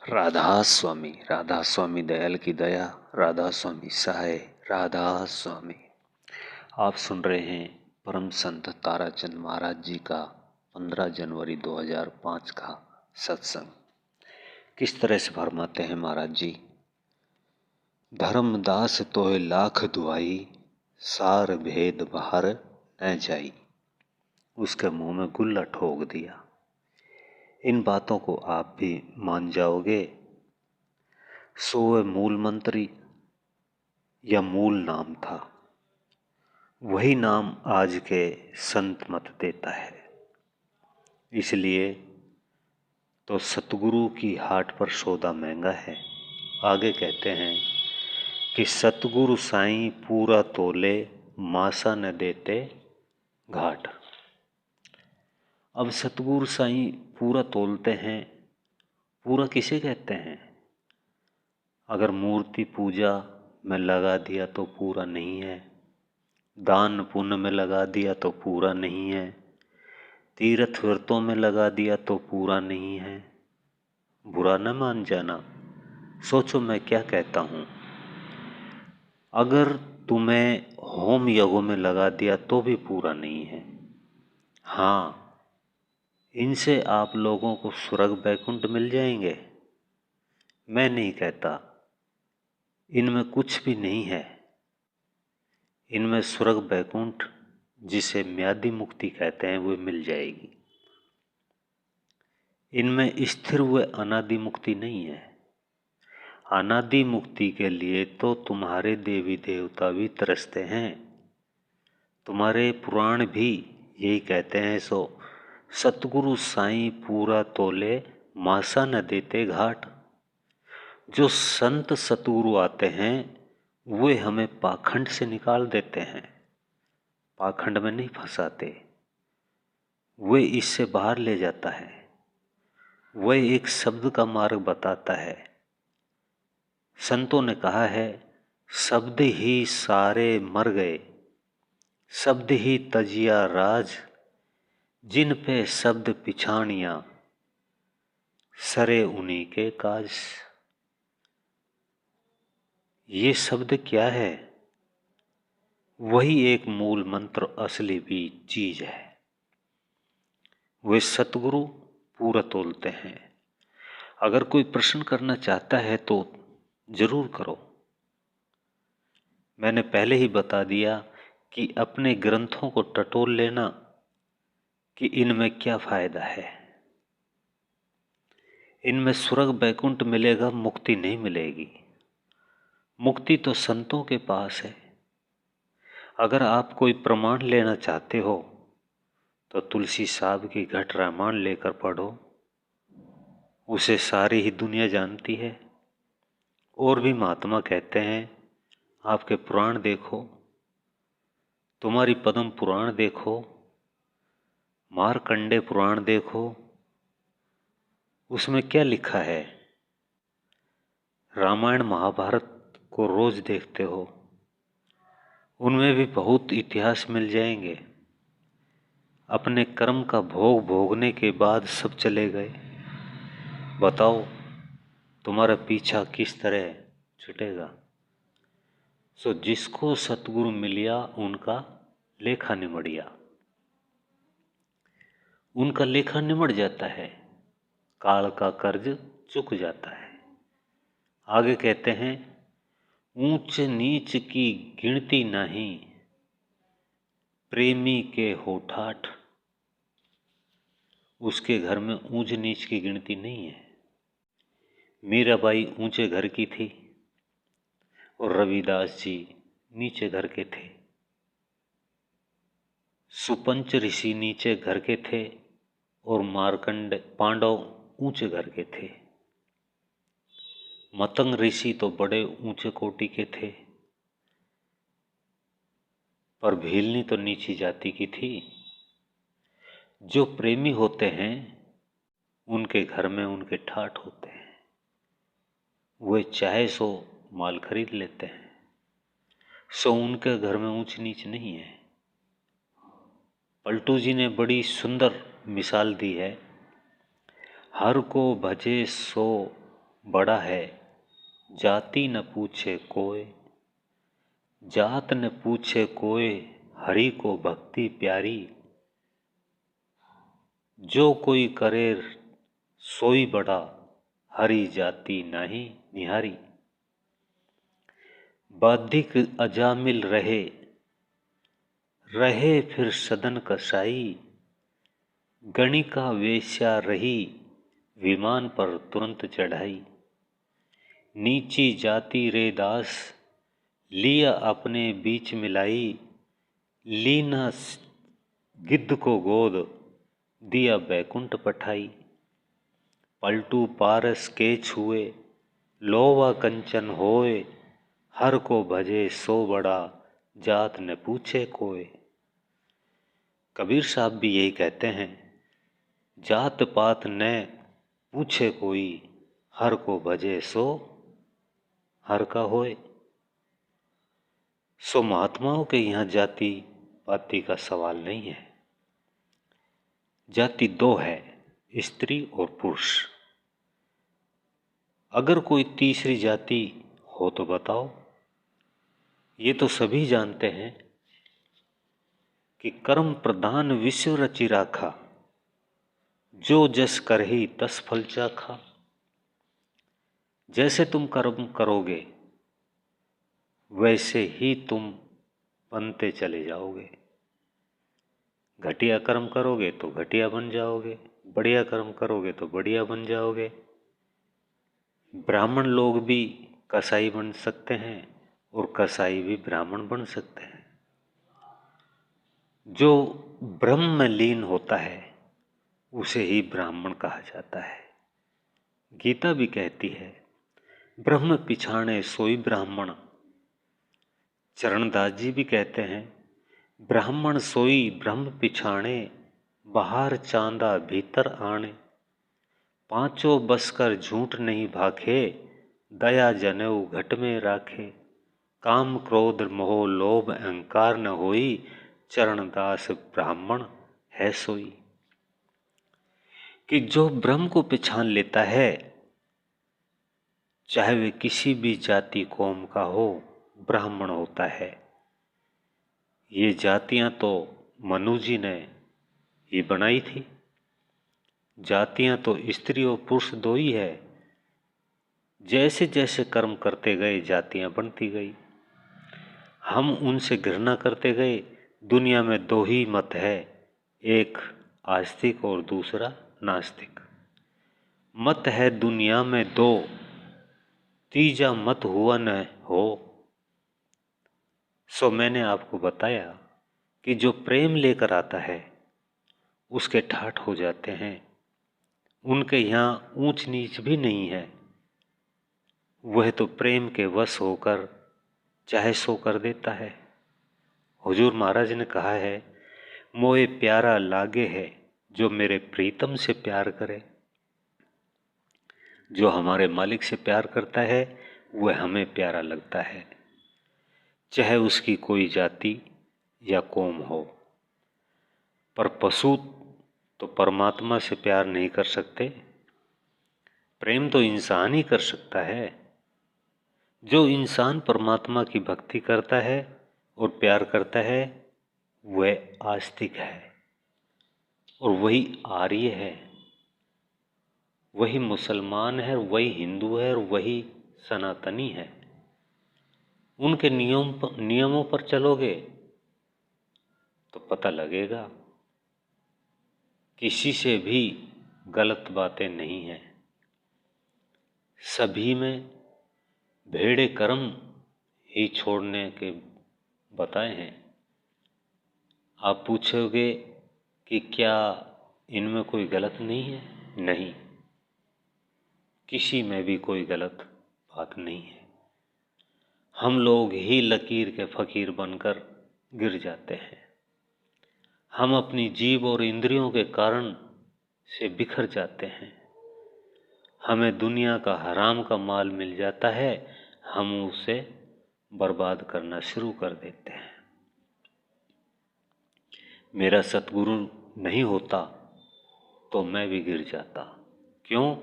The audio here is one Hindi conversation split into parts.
राधा स्वामी दयाल की दया, राधा स्वामी सहाय, राधा स्वामी। आप सुन रहे हैं परम संत ताराचंद महाराज जी का 15 जनवरी 2005 का सत्संग। किस तरह से फरमाते हैं महाराज जी। धर्मदास तोय लाख दुआई, सार भेद बाहर न जाई। उसके मुंह में गुल्ला ठोक दिया। इन बातों को आप भी मान जाओगे। सो मूल मंत्री या मूल नाम था, वही नाम आज के संत मत देता है। इसलिए तो सतगुरु की हाट पर सौदा महंगा है। आगे कहते हैं कि सतगुरु साईं पूरा तोले, मासा न देते घाट। अब सतगुरु साईं पूरा तोलते हैं। पूरा किसे कहते हैं? अगर मूर्ति पूजा में लगा दिया तो पूरा नहीं है, दान पुण्य में लगा दिया तो पूरा नहीं है, तीर्थ व्रतों में लगा दिया तो पूरा नहीं है। बुरा न मान जाना। सोचो मैं क्या कहता हूँ। अगर तुम्हें होम यज्ञों में लगा दिया तो भी पूरा नहीं है। हाँ, इनसे आप लोगों को स्वर्ग वैकुंठ मिल जाएंगे। मैं नहीं कहता, इनमें कुछ भी नहीं है। इनमें स्वर्ग वैकुंठ, जिसे म्यादी मुक्ति कहते हैं, वो मिल जाएगी। इनमें स्थिर हुए अनादि मुक्ति नहीं है। अनादि मुक्ति के लिए तो तुम्हारे देवी देवता भी तरसते हैं, तुम्हारे पुराण भी यही कहते हैं। सो सतगुरु साईं पूरा तोले, मासा न देते घाट। जो संत सतगुरु आते हैं वे हमें पाखंड से निकाल देते हैं, पाखंड में नहीं फंसाते। वे इससे बाहर ले जाता है। वह एक शब्द का मार्ग बताता है। संतों ने कहा है, शब्द ही सारे मर गए, शब्द ही तजिया राज, जिन पे शब्द पिछाणियां, सरे उन्हीं के काज। ये शब्द क्या है? वही एक मूल मंत्र असली भी चीज है। वे सतगुरु पूरा तोलते हैं। अगर कोई प्रश्न करना चाहता है तो जरूर करो। मैंने पहले ही बता दिया कि अपने ग्रंथों को टटोल लेना कि इनमें क्या फायदा है। इनमें स्वर्ग वैकुंठ मिलेगा, मुक्ति नहीं मिलेगी। मुक्ति तो संतों के पास है। अगर आप कोई प्रमाण लेना चाहते हो तो तुलसी साहब की घट रामायण लेकर पढ़ो, उसे सारी ही दुनिया जानती है। और भी महात्मा कहते हैं, आपके पुराण देखो, तुम्हारी पद्म पुराण देखो, मार्कंडे पुराण देखो, उसमें क्या लिखा है। रामायण महाभारत को रोज देखते हो, उनमें भी बहुत इतिहास मिल जाएंगे। अपने कर्म का भोग भोगने के बाद सब चले गए। बताओ तुम्हारा पीछा किस तरह छूटेगा। सो जिसको सतगुरु मिलिया उनका लेखा निमड़िया, उनका लेखा निमड़ जाता है, काल का कर्ज चुक जाता है। आगे कहते हैं, ऊंच नीच की गिनती नहीं, प्रेमी के होठाठ। उसके घर में ऊंच नीच की गिनती नहीं है। मीराबाई ऊंचे घर की थी और रविदास जी नीचे घर के थे। सुपंच ऋषि नीचे घर के थे और मार्कंड पांडव ऊंचे घर के थे। मतंग ऋषि तो बड़े ऊंचे कोटि के थे, पर भीलनी तो नीची जाति की थी। जो प्रेमी होते हैं उनके घर में उनके ठाठ होते हैं, वे चाहे सो माल खरीद लेते हैं। सो उनके घर में ऊंच नीच नहीं है। पलटू जी ने बड़ी सुंदर मिसाल दी है। हर को भजे सो बड़ा है, जाति न पूछे कोय, जात न पूछे कोय, हरि को भक्ति प्यारी, जो कोई करे सोई बड़ा, हरि जाति नाही निहारी। बाधिक अजामिल रहे, रहे फिर सदन कसाई, गणिका वेश्या रही, विमान पर तुरंत चढ़ाई। नीची जाति रे दास, लिया अपने बीच मिलाई, लीना गिद्ध को गोद, दिया बैकुंठ पठाई। पलटू पारस के छुए, लोवा कंचन होए, हर को भजे सो बड़ा, जात न पूछे कोय। कबीर साहब भी यही कहते हैं, जात पात न पूछे कोई, हर को भजे सो हर का होए। सो महात्माओं के यहाँ जाति पाति का सवाल नहीं है। जाति दो है, स्त्री और पुरुष। अगर कोई तीसरी जाति हो तो बताओ। ये तो सभी जानते हैं कि कर्म प्रधान विश्व रचि राखा, जो जस करही तस फल चाखा। जैसे तुम कर्म करोगे वैसे ही तुम बनते चले जाओगे। घटिया कर्म करोगे तो घटिया बन जाओगे, बढ़िया कर्म करोगे तो बढ़िया बन जाओगे। ब्राह्मण लोग भी कसाई बन सकते हैं और कसाई भी ब्राह्मण बन सकते हैं। जो ब्रह्म में लीन होता है उसे ही ब्राह्मण कहा जाता है। गीता भी कहती है, ब्रह्म पिछाणे सोई ब्राह्मण। चरणदास जी भी कहते हैं, ब्राह्मण सोई ब्रह्म पिछाणे, बाहर चांदा भीतर आणे। पांचों बसकर झूठ नहीं भाखे, दया जनेऊ घट में राखे। काम क्रोध मोह लोभ अहंकार न होई, चरणदास ब्राह्मण है सोई। कि जो ब्रह्म को पहचान लेता है, चाहे वे किसी भी जाति कौम का हो, ब्राह्मण होता है। ये जातियां तो मनु जी ने ही बनाई थी। जातियां तो स्त्री और पुरुष दो ही है। जैसे जैसे कर्म करते गए जातियां बनती गई। हम उनसे घृणा करते गए। दुनिया में दो ही मत है, एक आस्तिक और दूसरा नास्तिक। मत है दुनिया में दो, तीजा मत हुआ न हो। सो मैंने आपको बताया कि जो प्रेम लेकर आता है उसके ठाठ हो जाते हैं। उनके यहाँ ऊंच नीच भी नहीं है। वह तो प्रेम के वश होकर चाहे सो कर देता है। हुजूर महाराज ने कहा है, मोए प्यारा लागे है जो मेरे प्रीतम से प्यार करे। जो हमारे मालिक से प्यार करता है वह हमें प्यारा लगता है, चाहे उसकी कोई जाति या कौम हो। पर पशु तो परमात्मा से प्यार नहीं कर सकते। प्रेम तो इंसान ही कर सकता है। जो इंसान परमात्मा की भक्ति करता है और प्यार करता है वह आस्तिक है, और वही आर्य है, वही मुसलमान है, वही हिंदू है और वही सनातनी है। उनके नियमों पर चलोगे तो पता लगेगा किसी से भी गलत बातें नहीं हैं। सभी में भेड़े कर्म ही छोड़ने के बताए हैं। आप पूछोगे कि क्या इनमें कोई गलत नहीं है? नहीं, किसी में भी कोई गलत बात नहीं है। हम लोग ही लकीर के फकीर बनकर गिर जाते हैं। हम अपनी जीभ और इंद्रियों के कारण से बिखर जाते हैं। हमें दुनिया का हराम का माल मिल जाता है, हम उसे बर्बाद करना शुरू कर देते हैं। मेरा सतगुरु नहीं होता तो मैं भी गिर जाता। क्यों?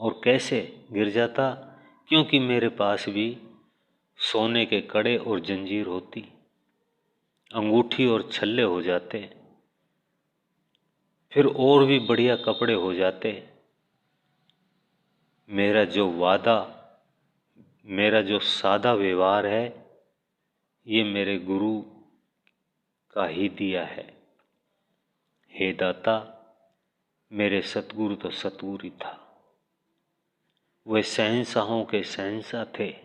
और कैसे गिर जाता, क्योंकि मेरे पास भी सोने के कड़े और जंजीर होती, अंगूठी और छल्ले हो जाते, फिर और भी बढ़िया कपड़े हो जाते। मेरा जो सादा व्यवहार है ये मेरे गुरु का ही दिया है। हे दाता, मेरे सतगुरु तो सतगुरु ही था, वे शहंशाहों के शहंशाह थे।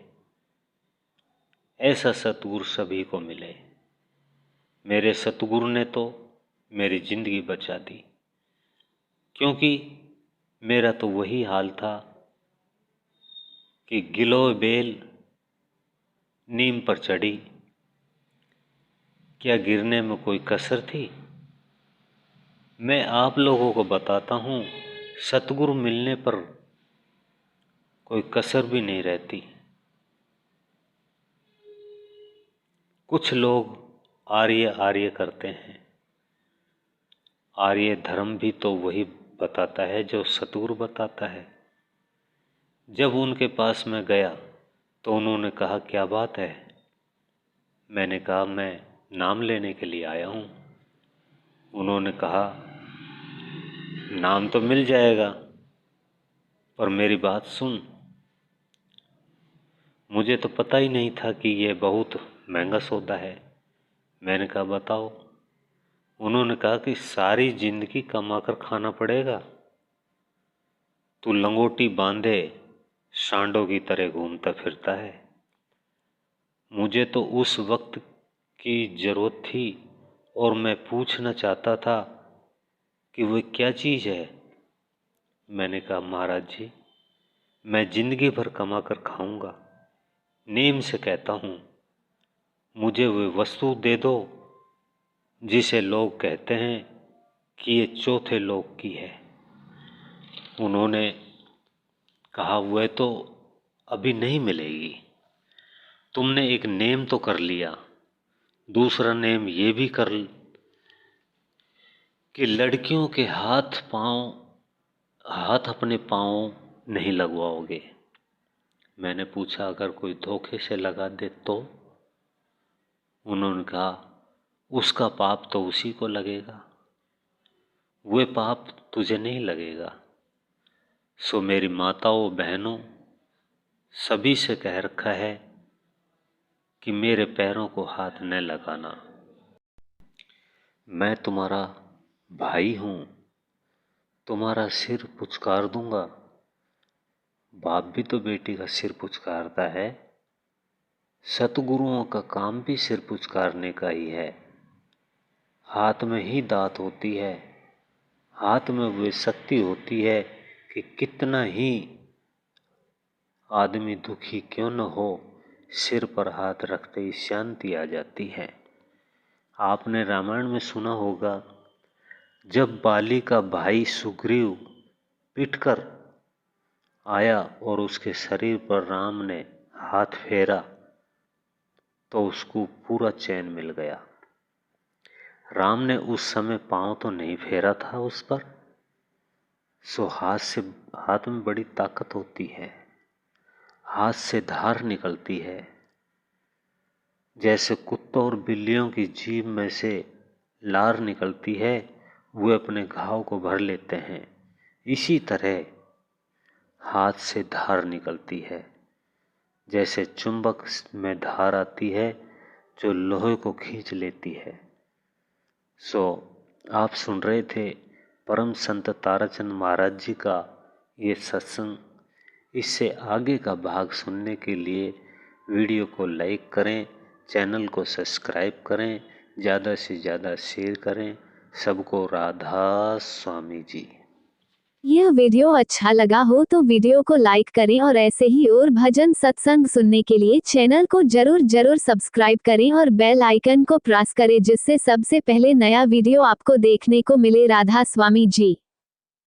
ऐसा सतगुरु सभी को मिले। मेरे सतगुरु ने तो मेरी जिंदगी बचा दी, क्योंकि मेरा तो वही हाल था कि गिलोय बेल नीम पर चढ़ी, क्या गिरने में कोई कसर थी? मैं आप लोगों को बताता हूँ, सतगुरु मिलने पर कोई कसर भी नहीं रहती। कुछ लोग आर्य आर्य करते हैं। आर्य धर्म भी तो वही बताता है जो सतगुरु बताता है। जब उनके पास मैं गया तो उन्होंने कहा, क्या बात है? मैंने कहा, मैं नाम लेने के लिए आया हूँ। उन्होंने कहा, नाम तो मिल जाएगा, पर मेरी बात सुन। मुझे तो पता ही नहीं था कि ये बहुत महंगा सौदा है। मैंने कहा, बताओ। उन्होंने कहा कि सारी जिंदगी कमा कर खाना पड़ेगा, तू लंगोटी बांधे सांडों की तरह घूमता फिरता है। मुझे तो उस वक्त की जरूरत थी और मैं पूछना चाहता था कि वो क्या चीज़ है। मैंने कहा, महाराज जी, मैं जिंदगी भर कमा कर खाऊंगा, नेम से कहता हूँ, मुझे वो वस्तु दे दो जिसे लोग कहते हैं कि ये चौथे लोक की है। उन्होंने कहा, वह तो अभी नहीं मिलेगी, तुमने एक नेम तो कर लिया, दूसरा नेम ये भी कर कि लड़कियों के हाथ अपने पाँव नहीं लगवाओगे। मैंने पूछा, अगर कोई धोखे से लगा दे तो? उन्होंने कहा, उसका पाप तो उसी को लगेगा, वे पाप तुझे नहीं लगेगा। सो मेरी माताओं बहनों सभी से कह रखा है कि मेरे पैरों को हाथ न लगाना। मैं तुम्हारा भाई हूँ, तुम्हारा सिर पुचकार दूंगा। बाप भी तो बेटी का सिर पुचकारता है। सतगुरुओं का काम भी सिर पुचकारने का ही है। हाथ में ही दात होती है, हाथ में वे शक्ति होती है कि कितना ही आदमी दुखी क्यों न हो, सिर पर हाथ रखते ही शांति आ जाती है। आपने रामायण में सुना होगा, जब बाली का भाई सुग्रीव पिटकर आया और उसके शरीर पर राम ने हाथ फेरा तो उसको पूरा चैन मिल गया। राम ने उस समय पांव तो नहीं फेरा था उस पर। सो हाथ में बड़ी ताकत होती है, हाथ से धार निकलती है। जैसे कुत्तों और बिल्लियों की जीभ में से लार निकलती है, वे अपने घाव को भर लेते हैं। इसी तरह हाथ से धार निकलती है, जैसे चुंबक में धार आती है जो लोहे को खींच लेती है। सो आप सुन रहे थे परम संत ताराचंद महाराज जी का ये सत्संग। इससे आगे का भाग सुनने के लिए वीडियो को लाइक करें, चैनल को सब्सक्राइब करें, ज़्यादा से ज़्यादा शेयर करें। सबको राधा स्वामी जी। यह वीडियो अच्छा लगा हो तो वीडियो को लाइक करें और ऐसे ही और भजन सत्संग सुनने के लिए चैनल को जरूर सब्सक्राइब करें और बेल आइकन को प्रेस करें, जिससे सबसे पहले नया वीडियो आपको देखने को मिले। राधा स्वामी जी।